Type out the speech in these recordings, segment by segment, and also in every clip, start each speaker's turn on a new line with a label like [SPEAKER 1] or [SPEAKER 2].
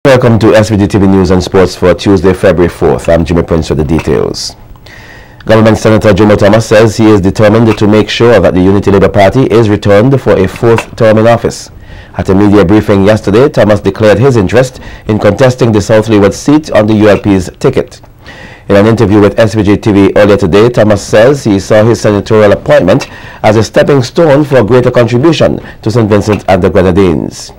[SPEAKER 1] Welcome to SVG-TV News and Sports for Tuesday, February 4th. I'm Jimmy Prince with the details. Government Senator Jomo Thomas says he is determined to make sure that the Unity Labour Party is returned for a fourth term in office. At a media briefing yesterday, Thomas declared his interest in contesting the South Leeward seat on the ULP's ticket. In an interview with SVG-TV earlier today, Thomas says he saw his senatorial appointment as a stepping stone for greater contribution to St. Vincent and the Grenadines.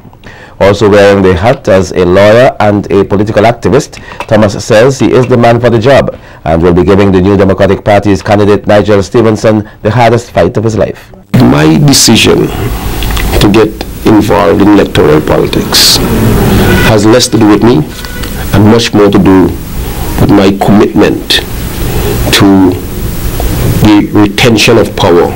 [SPEAKER 1] Also wearing the hat as a lawyer and a political activist, Thomas says he is the man for the job and will be giving the New Democratic Party's candidate Nigel Stevenson the hardest fight of his life.
[SPEAKER 2] My decision to get involved in electoral politics has less to do with me and much more to do with my commitment to the retention of power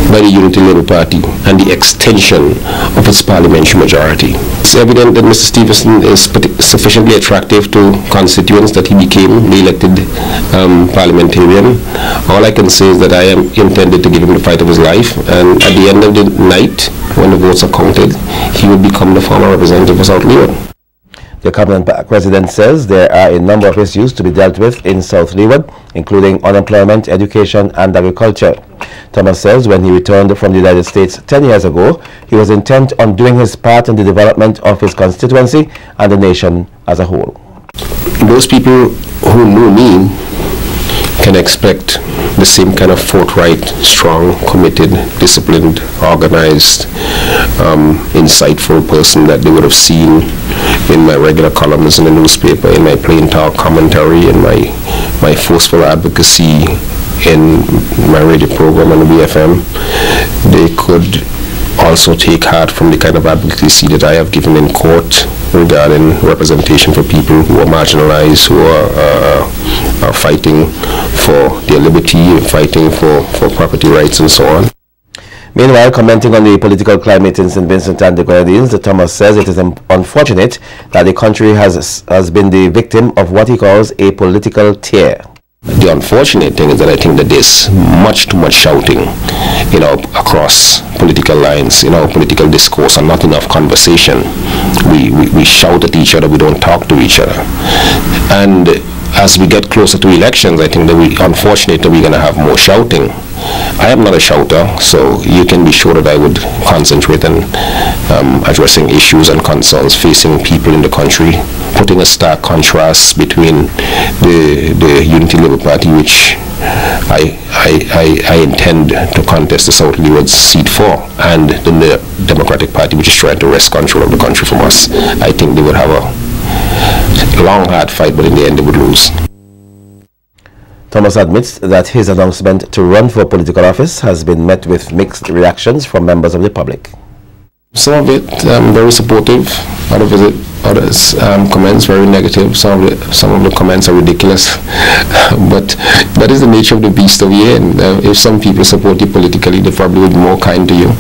[SPEAKER 2] by the Unity Labour Party and the extension of its parliamentary majority. It's evident that Mr. Stevenson is sufficiently attractive to constituents that he became the elected parliamentarian. All I can say is that I am intended to give him the fight of his life, and at the end of the night, when the votes are counted, he will become the former representative of South Leeward.
[SPEAKER 1] The Cabinet President says there are a number of issues to be dealt with in South Leeward, including unemployment, education and agriculture. Thomas says when he returned from the United States 10 years ago, he was intent on doing his part in the development of his constituency and the nation as a whole.
[SPEAKER 2] Those people who know me can expect the same kind of forthright, strong, committed, disciplined, organized, insightful person that they would have seen in my regular columns in the newspaper, in my plain talk commentary, in my forceful advocacy in my radio program on the BFM. They could also take heart from the kind of advocacy that I have given in court regarding representation for people who are marginalized, who are fighting for their liberty, fighting for property rights and so on.
[SPEAKER 1] Meanwhile, commenting on the political climate in St. Vincent and the Grenadines, Thomas says it is unfortunate that the country has been the victim of what he calls a political tear.
[SPEAKER 2] The unfortunate thing is that I think that there's much too much shouting, across political lines, political discourse, and not enough conversation. We shout at each other, we don't talk to each other. And as we get closer to elections, I think that unfortunately we're going to have more shouting. I am not a shouter, so you can be sure that I would concentrate on addressing issues and concerns facing people in the country, putting a stark contrast between the Unity Labour Party, which I intend to contest the South Leeward seat for, and the Democratic Party, which is trying to wrest control of the country from us. I think they would have a long, hard fight, but in the end they would lose.
[SPEAKER 1] Thomas admits that his announcement to run for political office has been met with mixed reactions from members of the public.
[SPEAKER 2] Some of it very supportive, others comments very negative. Some of the comments are ridiculous, but that is the nature of the beast of the year. And if some people support you politically, they probably will be more kind to you.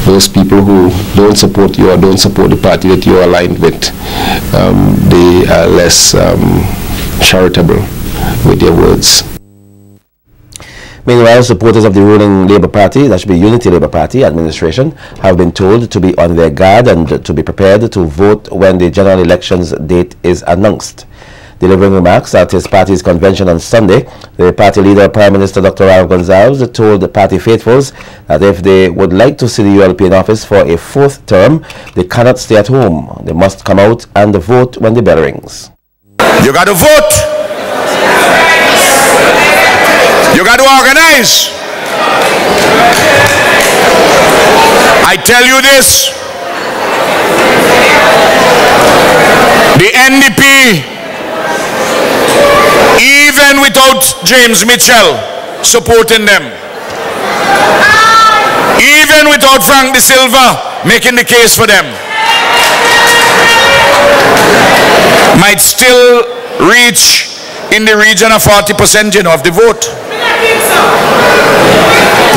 [SPEAKER 2] Those people who don't support you or don't support the party that you are aligned with, they are less charitable with their words.
[SPEAKER 1] Meanwhile, supporters of the ruling Labour Party, that should be Unity Labour Party administration, have been told to be on their guard and to be prepared to vote when the general elections date is announced. Delivering remarks at his party's convention on Sunday, the party leader, Prime Minister Dr. Ralph Gonsalves, told the party faithfuls that if they would like to see the ULP in office for a fourth term, they cannot stay at home. They must come out and vote when the bell rings.
[SPEAKER 3] You got to vote. You got to organize. I tell you this, the NDP, even without James Mitchell supporting them, even without Frank De Silva making the case for them, might still reach in the region of 40% of the vote.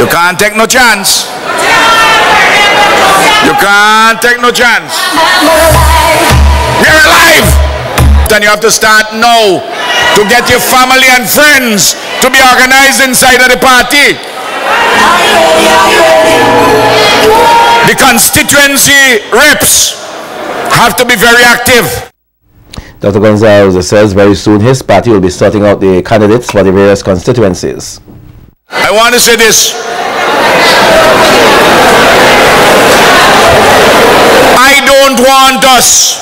[SPEAKER 3] You can't take no chance. You can't take no chance. You're alive. Then you have to start now to get your family and friends to be organized inside of the party. The constituency reps have to be very active.
[SPEAKER 1] Dr. Gonzalez says very soon his party will be sorting out the candidates for the various constituencies.
[SPEAKER 3] I want to say this. I don't want us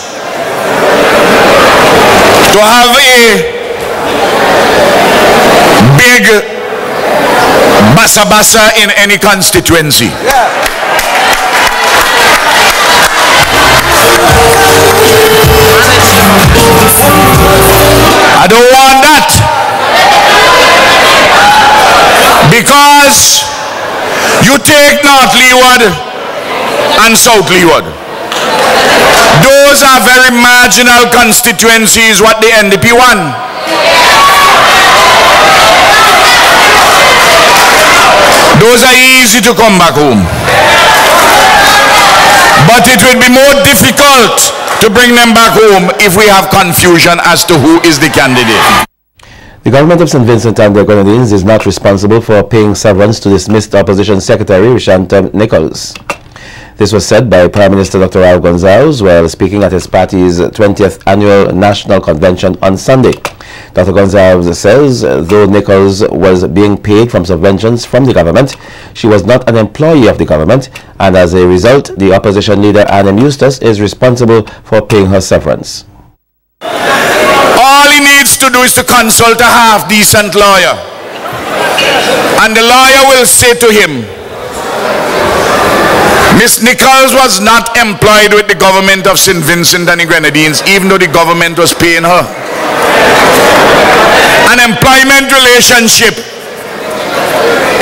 [SPEAKER 3] to have a big basa-basa in any constituency. I don't want that, because you take North Leeward and South Leeward. Those are very marginal constituencies, what the NDP won. Those are easy to come back home. But it will be more difficult to bring them back home if we have confusion as to who is the candidate.
[SPEAKER 1] The government of St. Vincent and the Grenadines is not responsible for paying severance to dismissed Opposition Secretary Rishanta Nichols. This was said by Prime Minister Dr. Al Gonzalez while speaking at his party's 20th Annual National Convention on Sunday. Dr. Gonzalez says though Nichols was being paid from subventions from the government, she was not an employee of the government, and as a result, the opposition leader Annem Eustace is responsible for paying her severance.
[SPEAKER 3] All he needs to do is to consult a half-decent lawyer, and the lawyer will say to him, Miss Nichols was not employed with the government of St. Vincent and the Grenadines, even though the government was paying her. An employment relationship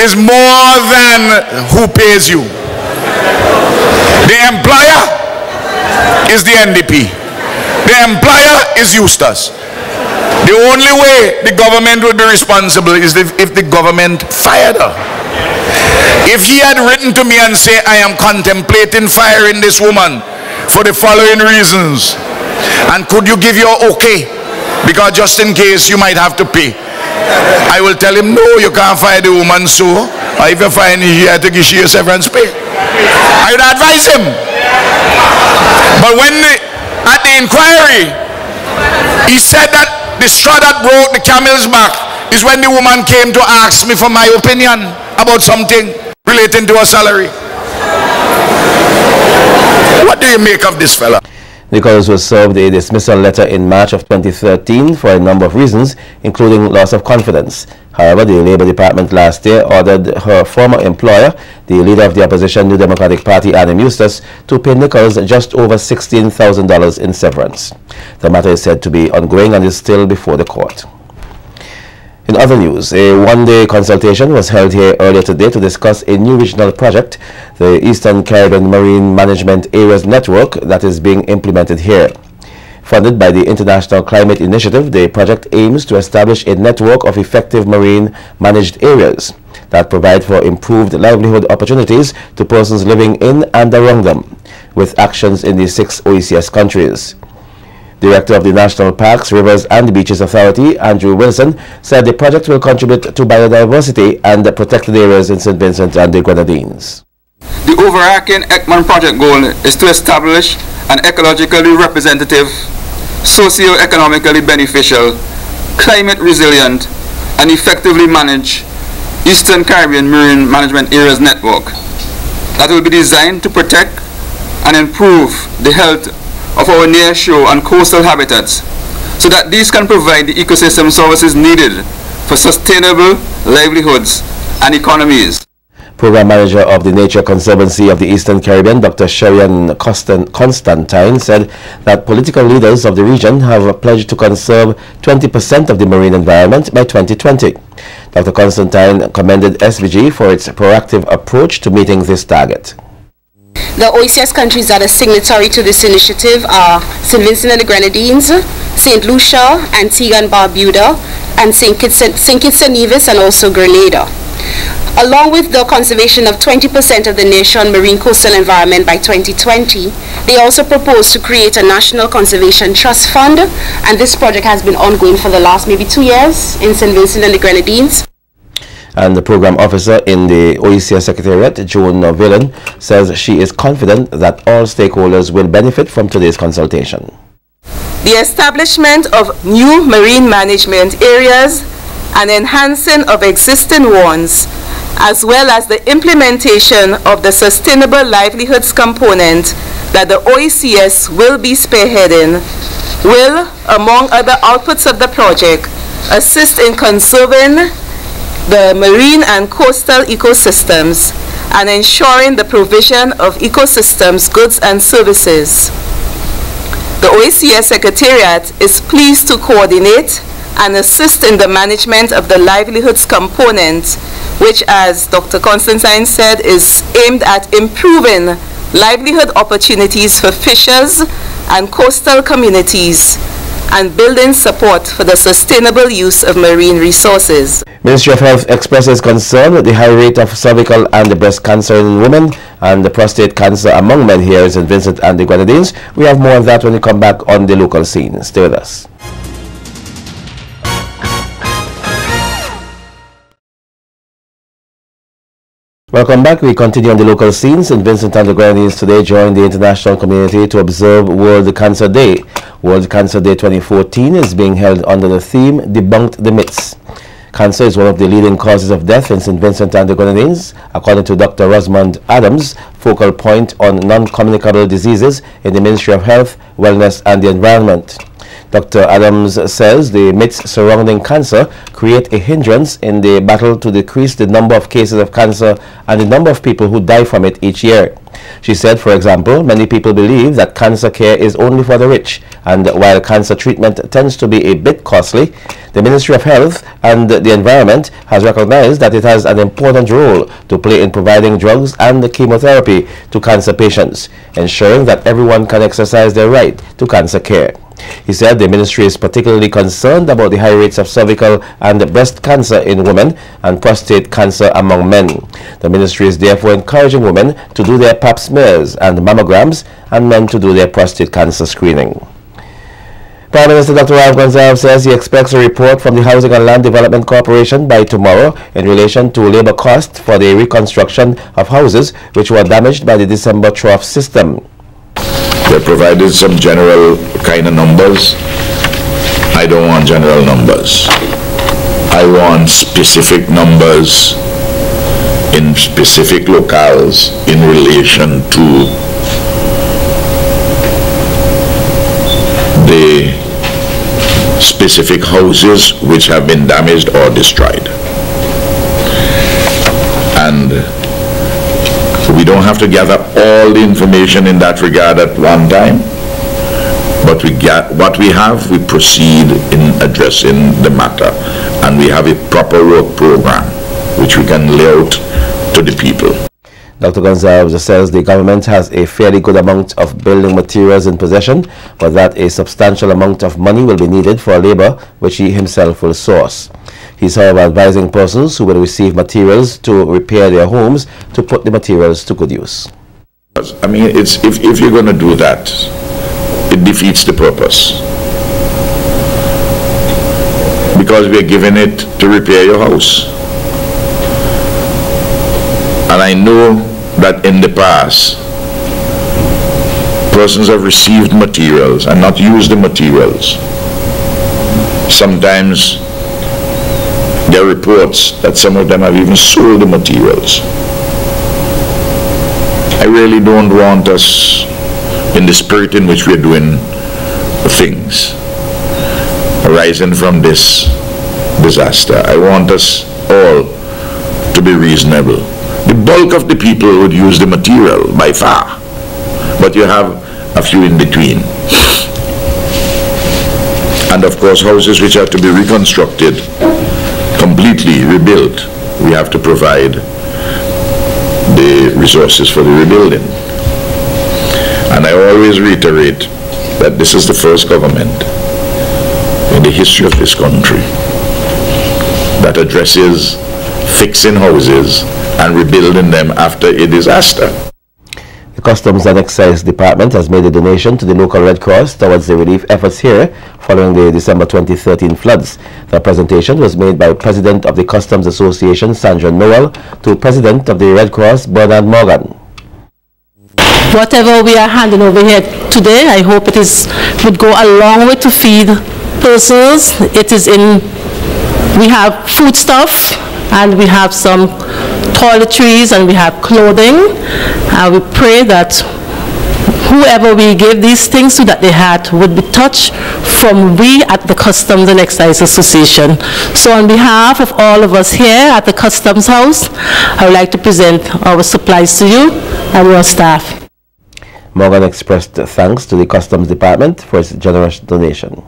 [SPEAKER 3] is more than who pays you. The employer is the NDP. The employer is Eustace. The only way the government would be responsible is if the government fired her. If he had written to me and say, I am contemplating firing this woman for the following reasons, and could you give your okay, because just in case you might have to pay, I will tell him, no, you can't fire the woman, so if you fire her, you have to give her severance pay. I would advise him. But when at the inquiry he said that the straw that broke the camel's back is when the woman came to ask me for my opinion about something relating to her salary. What do you make of this fella?
[SPEAKER 1] Nichols was served a dismissal letter in March of 2013 for a number of reasons, including loss of confidence. However, the Labour Department last year ordered her former employer, the leader of the opposition New Democratic Party, Annem Eustace, to pay Nichols just over $16,000 in severance. The matter is said to be ongoing and is still before the court. In other news, a one-day consultation was held here earlier today to discuss a new regional project, the Eastern Caribbean Marine Management Areas Network, that is being implemented here. Funded by the International Climate Initiative, the project aims to establish a network of effective marine managed areas that provide for improved livelihood opportunities to persons living in and around them, with actions in the 6 OECS countries. Director of the National Parks, Rivers and Beaches Authority, Andrew Wilson, said the project will contribute to biodiversity and protected areas in St. Vincent and the Grenadines.
[SPEAKER 4] The overarching ECMAN project goal is to establish an ecologically representative, socio-economically beneficial, climate resilient and effectively managed Eastern Caribbean Marine Management Areas Network that will be designed to protect and improve the health of our nearshore and coastal habitats so that these can provide the ecosystem services needed for sustainable livelihoods and economies.
[SPEAKER 1] Program Manager of the Nature Conservancy of the Eastern Caribbean, Dr. Sherian Constantine, said that political leaders of the region have pledged to conserve 20% of the marine environment by 2020. Dr. Constantine commended SVG for its proactive approach to meeting this target.
[SPEAKER 5] The OECS countries that are signatory to this initiative are St. Vincent and the Grenadines, St. Lucia, Antigua and Barbuda, and St. Kitts and Nevis, and also Grenada. Along with the conservation of 20% of the nation marine coastal environment by 2020, they also propose to create a National Conservation Trust Fund, and this project has been ongoing for the last maybe 2 years in St. Vincent and the Grenadines.
[SPEAKER 1] And the program officer in the OECS Secretariat, Joan Villan, says she is confident that all stakeholders will benefit from today's consultation.
[SPEAKER 6] The establishment of new marine management areas and enhancing of existing ones, as well as the implementation of the sustainable livelihoods component that the OECS will be spearheading, will, among other outputs of the project, assist in conserving the marine and coastal ecosystems and ensuring the provision of ecosystems, goods and services. The OECS Secretariat is pleased to coordinate and assist in the management of the livelihoods component, which, as Dr. Constantine said, is aimed at improving livelihood opportunities for fishers and coastal communities and building support for the sustainable use of marine resources.
[SPEAKER 1] Ministry of Health expresses concern with the high rate of cervical and breast cancer in women and the prostate cancer among men here in St. Vincent and the Grenadines. We have more of that when we come back on the local scene. Stay with us. Welcome back. We continue on the local scene. St. Vincent and the Grenadines today joined the international community to observe World Cancer Day. World Cancer Day 2014 is being held under the theme Debunk the Myths. Cancer is one of the leading causes of death in St. Vincent and the Grenadines, according to Dr. Rosamond Adams, focal point on non-communicable diseases in the Ministry of Health, Wellness and the Environment. Dr. Adams says the myths surrounding cancer create a hindrance in the battle to decrease the number of cases of cancer and the number of people who die from it each year. She said, for example, many people believe that cancer care is only for the rich, and while cancer treatment tends to be a bit costly, the Ministry of Health and the Environment has recognized that it has an important role to play in providing drugs and chemotherapy to cancer patients, ensuring that everyone can exercise their right to cancer care. He said the ministry is particularly concerned about the high rates of cervical and breast cancer in women and prostate cancer among men. The ministry is therefore encouraging women to do their pap smears and mammograms and men to do their prostate cancer screening. Prime Minister Dr. Ralph Gonsalves says he expects a report from the Housing and Land Development Corporation by tomorrow in relation to labor costs for the reconstruction of houses which were damaged by the December trough system.
[SPEAKER 7] They provided some general kind of numbers. I don't want general numbers. I want specific numbers in specific locales in relation to the specific houses which have been damaged or destroyed. And we don't have to gather all the information in that regard at one time, but we get what we have, we proceed in addressing the matter, and we have a proper work program which we can lay out to the people.
[SPEAKER 1] Dr. Gonsalves says the government has a fairly good amount of building materials in possession, but that a substantial amount of money will be needed for labor which he himself will source. He's, however, advising persons who will receive materials to repair their homes to put the materials to good use.
[SPEAKER 7] I mean, it's, if you're going to do that, it defeats the purpose. Because we're giving it to repair your house. And I know that in the past, persons have received materials and not used the materials. Sometimes there are reports that some of them have even sold the materials. I really don't want us, in the spirit in which we're doing things arising from this disaster, I want us all to be reasonable. The bulk of the people would use the material by far, but you have a few in between. And of course, houses which have to be reconstructed, completely rebuilt, we have to provide the resources for the rebuilding. And I always reiterate that this is the first government in the history of this country that addresses fixing houses and rebuilding them after a disaster.
[SPEAKER 1] The Customs and Excise Department has made a donation to the local Red Cross towards the relief efforts here following the December 2013 floods. The presentation was made by President of the Customs Association, Sandra Noel, to President of the Red Cross, Bernard Morgan.
[SPEAKER 8] Whatever we are handing over here today, I hope it would go a long way to feed persons. We have foodstuff, and we have some toiletries, and we have clothing. We pray that whoever we give these things to, that their heart would be touched from we at the Customs and Excise Association. So on behalf of all of us here at the Customs House, I would like to present our supplies to you and your staff.
[SPEAKER 1] Morgan expressed thanks to the Customs Department for its generous donation.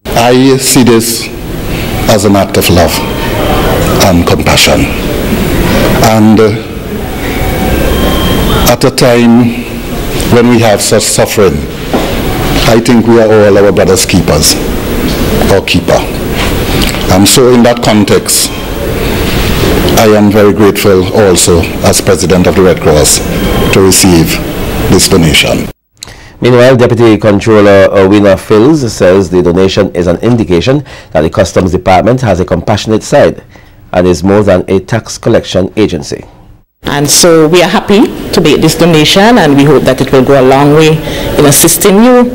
[SPEAKER 9] I see this as an act of love and compassion. And at a time when we have such suffering, I think we are all our brother's keepers, or keeper. And so in that context, I am very grateful also as President of the Red Cross to receive this donation.
[SPEAKER 1] Meanwhile, Deputy Controller Owina Fills says the donation is an indication that the Customs Department has a compassionate side and is more than a tax collection agency.
[SPEAKER 10] And so we are happy to make this donation, and we hope that it will go a long way in assisting you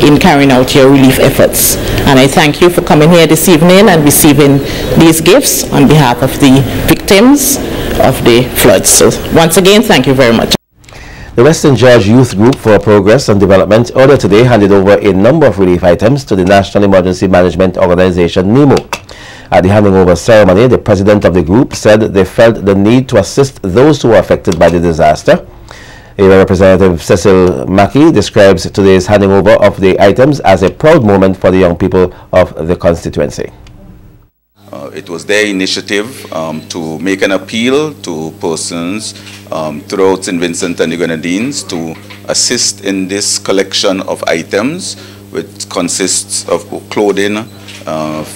[SPEAKER 10] in carrying out your relief efforts. And I thank you for coming here this evening and receiving these gifts on behalf of the victims of the floods. So once again, thank you very much.
[SPEAKER 1] The Western George Youth Group for Progress and Development earlier today handed over a number of relief items to the National Emergency Management Organization, NEMO. At the handing over ceremony, the president of the group said they felt the need to assist those who were affected by the disaster. Area Representative Cecil Mackey describes today's handing over of the items as a proud moment for the young people of the constituency.
[SPEAKER 11] It was their initiative to make an appeal to persons throughout St. Vincent and the Grenadines to assist in this collection of items, which consists of clothing,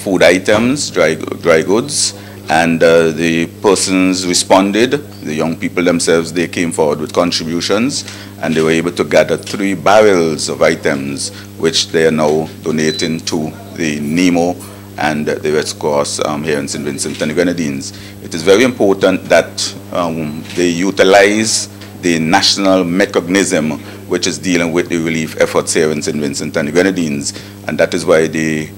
[SPEAKER 11] food items, dry goods, and the persons responded. The young people themselves, they came forward with contributions, and they were able to gather 3 barrels of items, which they are now donating to the NEMO and the Red Cross here in St. Vincent and the Grenadines. It is very important that they utilize the national mechanism which is dealing with the relief efforts here in St. Vincent and the Grenadines, and that is why the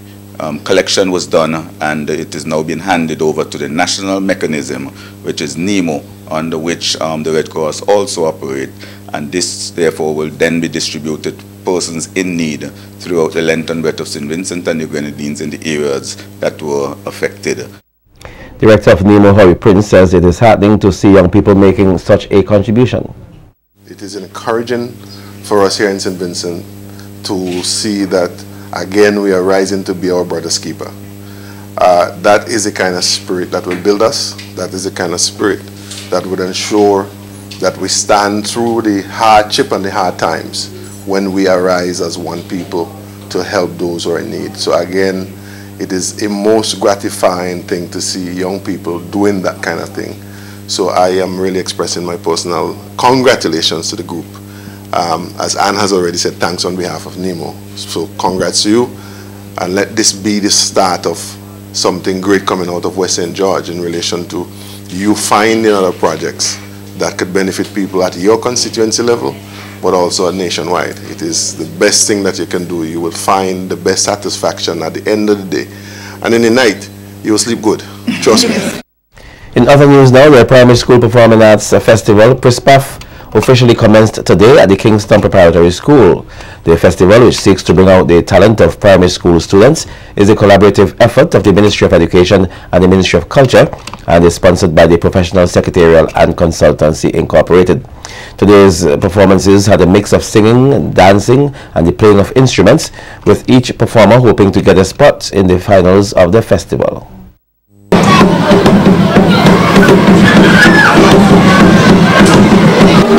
[SPEAKER 11] collection was done, and it is now being handed over to the national mechanism, which is NEMO, under which the Red Cross also operate, and this therefore will then be distributed to persons in need throughout the length and breadth of St. Vincent and the Grenadines in the areas that were affected.
[SPEAKER 1] Director of NEMO, Harry Prince, says it is heartening to see young people making such a contribution.
[SPEAKER 12] It is encouraging for us here in St. Vincent to see that again we are rising to be our brother's keeper. That is the kind of spirit that will build us. That is the kind of spirit that would ensure that we stand through the hardship and the hard times when we arise as one people to help those who are in need. So again, it is a most gratifying thing to see young people doing that kind of thing. So I am really expressing my personal congratulations to the group. As Anne has already said, thanks on behalf of NEMO. So congrats to you, and let this be the start of something great coming out of West St. George in relation to you finding other projects that could benefit people at your constituency level, but also nationwide. It is the best thing that you can do. You will find the best satisfaction at the end of the day. And in the night, you will sleep good. Trust me.
[SPEAKER 1] In other news now, the Primary School Performing Arts Festival, PRISPAF, officially commenced today at the Kingston Preparatory School. The festival, which seeks to bring out the talent of primary school students, is a collaborative effort of the Ministry of Education and the Ministry of Culture, and is sponsored by the Professional Secretarial and Consultancy Incorporated. Today's performances had a mix of singing, dancing, and the playing of instruments, with each performer hoping to get a spot in the finals of the festival.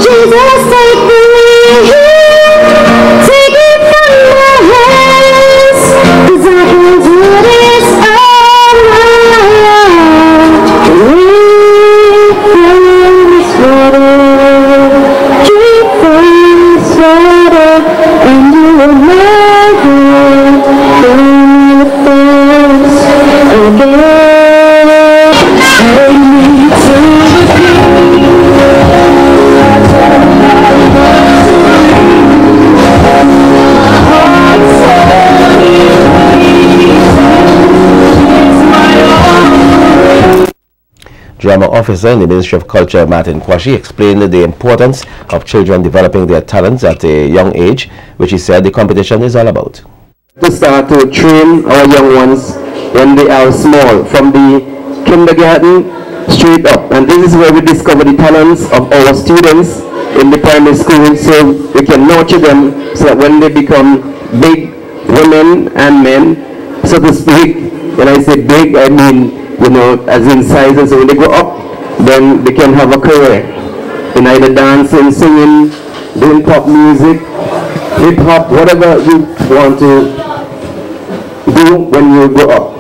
[SPEAKER 13] Jesus, take me here, take it from my hands, 'cause I can do this all my life. Keep from this water, keep from
[SPEAKER 1] Drama Officer in the Ministry of Culture, Martin Kwashi, explained the importance of children developing their talents at a young age, which he said the competition is all about.
[SPEAKER 14] To start to train our young ones when they are small, from the kindergarten straight up. And this is where we discover the talents of our students in the primary school, so we can nurture them so that when they become big women and men, so to speak, when I say big, I mean, you know, as in size, and so when they go up, then they can have a career in either dancing, singing, doing pop music, hip hop, whatever you want to do when you grow up.